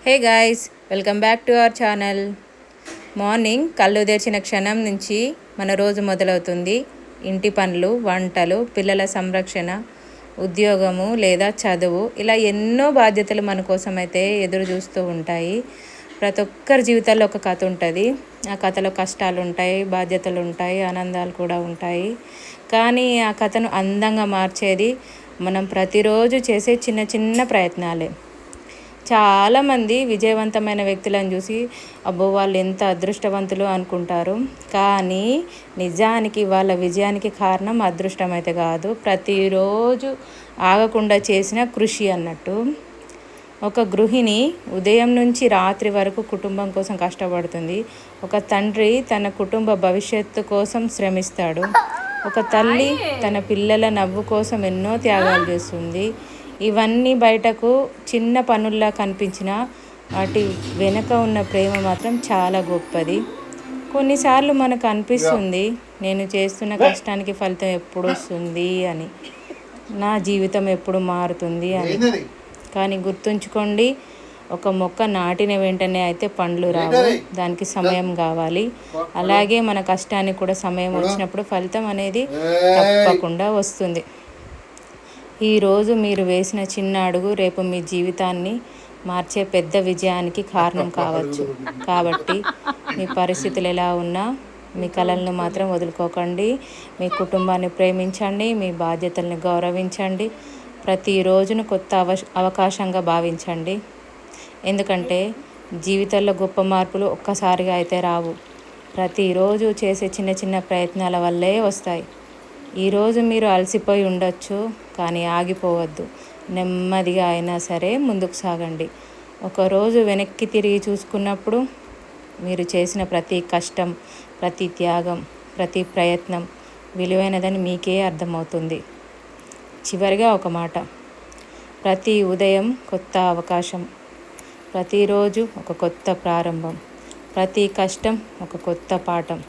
Hey guys, welcome back to our channel. Morning కళ్ళు తెరిచిన క్షణం నుంచి మన రోజు మొదలవుతుంది. ఇంటి పనులు, వంటలు, పిల్లల సంరక్షణ, ఉద్యోగము లేదా చదువు, ఇలా ఎన్నో బాధ్యతలు మన కోసం అయితే ఎదురు చూస్తూ ఉంటాయి. ప్రతి ఒక్కరి జీవితాల్లో ఒక కథ ఉంటుంది. ఆ కథలో కష్టాలు ఉంటాయి, బాధ్యతలు ఉంటాయి, ఆనందాలు కూడా ఉంటాయి. కానీ ఆ కథను అందంగా మార్చేది మనం ప్రతిరోజు చేసే చిన్న చిన్న ప్రయత్నాలే. చాలామంది విజయవంతమైన వ్యక్తులను చూసి అబ్బో వాళ్ళు ఎంత అదృష్టవంతులు అనుకుంటారు. కానీ నిజానికి వాళ్ళ విజయానికి కారణం అదృష్టం అయితే కాదు, ప్రతిరోజు ఆగకుండా చేసిన కృషి అన్నట్టు. ఒక గృహిణి ఉదయం నుంచి రాత్రి వరకు కుటుంబం కోసం కష్టపడుతుంది. ఒక తండ్రి తన కుటుంబ భవిష్యత్తు కోసం శ్రమిస్తాడు. ఒక తల్లి తన పిల్లల నవ్వు కోసం ఎన్నో త్యాగాలు చేస్తుంది. ఇవన్నీ బయటకు చిన్న పనుల్లా కనిపించిన వాటి వెనుక ఉన్న ప్రేమ మాత్రం చాలా గొప్పది. కొన్నిసార్లు మనకు అనిపిస్తుంది, నేను చేస్తున్న కష్టానికి ఫలితం ఎప్పుడు వస్తుంది అని, నా జీవితం ఎప్పుడు మారుతుంది అని. కానీ గుర్తుంచుకోండి, ఒక మొక్క నాటిన వెంటనే అయితే పండ్లు రావు, దానికి సమయం కావాలి. అలాగే మన కష్టానికి కూడా సమయం వచ్చినప్పుడు ఫలితం అనేది తప్పకుండా వస్తుంది. ఈరోజు మీరు వేసిన చిన్న అడుగు రేపు మీ జీవితాన్ని మార్చే పెద్ద విజయానికి కారణం కావచ్చు. కాబట్టి మీ పరిస్థితులు ఎలా ఉన్నా మీ కలలను మాత్రం వదులుకోకండి. మీ కుటుంబాన్ని ప్రేమించండి, మీ బాధ్యతల్ని గౌరవించండి. ప్రతిరోజును కొత్త అవకాశంగా భావించండి. ఎందుకంటే జీవితంలో గొప్ప మార్పులు ఒక్కసారిగా అయితే రావు, ప్రతిరోజు చేసే చిన్న చిన్న ప్రయత్నాల వల్లే వస్తాయి. ఈరోజు మీరు అలసిపోయి ఉండొచ్చు, కానీ ఆగిపోవద్దు. నెమ్మదిగా అయినా సరే ముందుకు సాగండి. ఒకరోజు వెనక్కి తిరిగి చూసుకున్నప్పుడు మీరు చేసిన ప్రతి కష్టం, ప్రతి త్యాగం, ప్రతి ప్రయత్నం విలువైనదని మీకే అర్థమవుతుంది. చివరిగా ఒక మాట, ప్రతి ఉదయం కొత్త అవకాశం, ప్రతిరోజు ఒక కొత్త ప్రారంభం, ప్రతి కష్టం ఒక కొత్త పాఠం,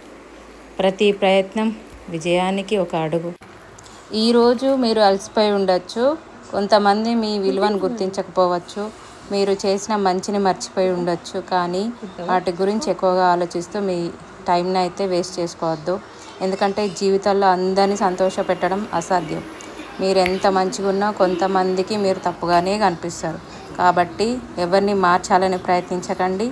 ప్రతి ప్రయత్నం విజయానికి ఒక అడుగు. ఈరోజు మీరు అలసిపోయి ఉండొచ్చు, కొంతమంది మీ విలువను గుర్తించకపోవచ్చు, మీరు చేసిన మంచిని మర్చిపోయి ఉండొచ్చు. కానీ వాటి గురించి ఎక్కువగా ఆలోచిస్తూ మీ టైంని అయితే వేస్ట్ చేసుకోవద్దు. ఎందుకంటే జీవితంలో అందరినీ సంతోషపెట్టడం అసాధ్యం. మీరు ఎంత మంచిగా ఉన్నా కొంతమందికి మీరు తప్పుగానే కనిపిస్తారు. కాబట్టి ఎవరిని మార్చాలని ప్రయత్నించకండి.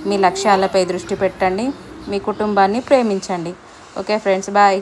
మీ లక్ష్యాలపై దృష్టి పెట్టండి, మీ కుటుంబాన్ని ప్రేమించండి. Okay friends, bye.